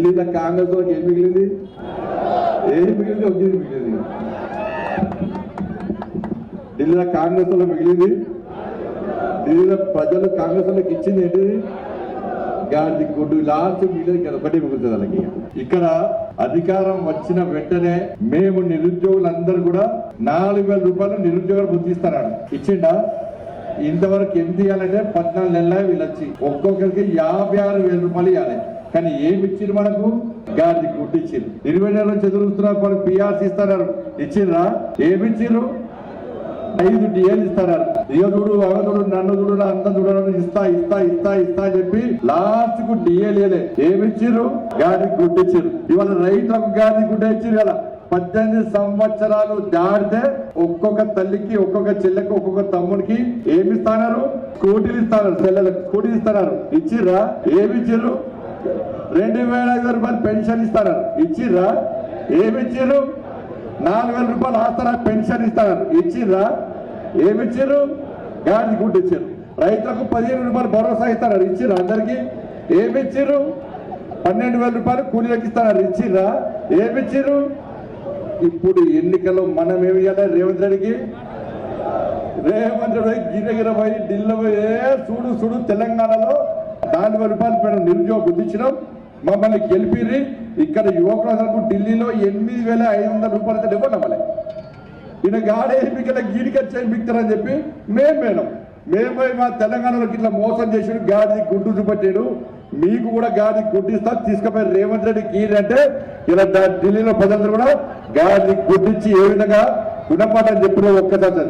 ఢిల్లీలో కాంగ్రెస్ వాళ్ళకి ఏం మిగిలింది? ఏం మిగిలింది? ఒకే మిగిలింది. ఢిల్లీలో కాంగ్రెస్ వాళ్ళు మిగిలింది. ఢిల్లీలో ప్రజలు కాంగ్రెస్ వాళ్ళకి ఇచ్చింది ఏంటి? గాడి గుడ్డు. లాస్ట్ మిగిలింది ఒకటి మిగులుతుంది వాళ్ళకి. ఇక్కడ అధికారం వచ్చిన వెంటనే మేము నిరుద్యోగులందరూ కూడా 4,000 రూపాయలు నిరుద్యోగులు గుర్తిస్తారా? ఇచ్చిండా? ఇంతవరకు ఎంత ఇవ్వాలంటే 14 నెలల వీళ్ళు వచ్చి ఒక్కొక్కరికి 56,000 రూపాయలు ఇవ్వాలి. కానీ ఏమి ఇచ్చిండ్రు? మనకు గాడి గుడ్డు ఇచ్చిండ్రు. 20 నెలల చదువుతున్నారు, మనకు పిఆర్సీ ఇస్తున్నారు. ఇచ్చిండ్రా? ఏమి ఇచ్చిండ్రు? 5 DL ఇస్తారు. దిగదుడు అవదుడు నన్ను చూడు అంత చూడని ఇస్తా ఇస్తా ఇస్తా ఇస్తా చెప్పి లాస్ట్ కు DL ఏమిచ్చిర్రు? గాడి గుడ్డు ఇచ్చిర్రు. ఇవాళ రైతులకు గాడి గుడ్డ ఇచ్చిర్రు కదా. 18 సంవత్సరాలు దాటితే ఒక్కొక్క తల్లికి, ఒక్కొక్క చెల్లెకి, ఒక్కొక్క తమ్ముడికి ఏమిస్తున్నారు? స్కూటీలు ఇస్తారు. చెల్లెలకు స్కూటీలు ఇస్తున్నారు. ఇచ్చిర్రా? ఏమిచ్చిర్రు? 2,500 రూపాయలు పెన్షన్ ఇస్తారు. ఇచ్చిర్రా? ఏమిచ్చిర్రు? 4,000 రూపాయలు ఆసరా పెన్షన్ ఇస్తారు. ఇచ్చిర్రా? ఏమిచ్చిర్రు? గాడి గుడ్డు ఇచ్చారు. రైతులకు 15 రూపాయలు భరోసా ఇస్తున్నారు. ఇచ్చిర్రా? అందరికి ఏమిచ్చిర్రు? 12,000 రూపాయలు కూలీలకు ఇస్తున్నారు. ఇచ్చిర్రా? ఏమిచ్చిర్రు? ఇప్పుడు ఎన్నికల్లో మనం ఏమి చేయాలి? రేవంత్ రెడ్డి గిరగిర పోయి ఢిల్లీ పోయి చూడు చూడు తెలంగాణలో 4,000 రూపాయలు పైన నిరుద్యోగ గుర్తించడం, మమ్మల్ని గెలిపిరి. ఇక్కడ యువకులకు ఢిల్లీలో 8,500 రూపాయలతో ఇవ్వండి. మళ్ళీ ఈయన గాడే మీకు గీడికొచ్చి మిక్తారని చెప్పి మేము మా తెలంగాణలోకి ఇట్లా మోసం చేసి గాడి గుడ్డు చూపెట్టాడు. మీకు కూడా గాడి గుడ్డిస్తా తీసుకుపోయి రేవంత్ రెడ్డి గీడి అంటే ఇలా ఢిల్లీలో ప్రజలందరూ కూడా గాడి గుడ్డిచ్చి ఏ విధంగా గుణపాఠం చెప్పిన ఒక్కసారి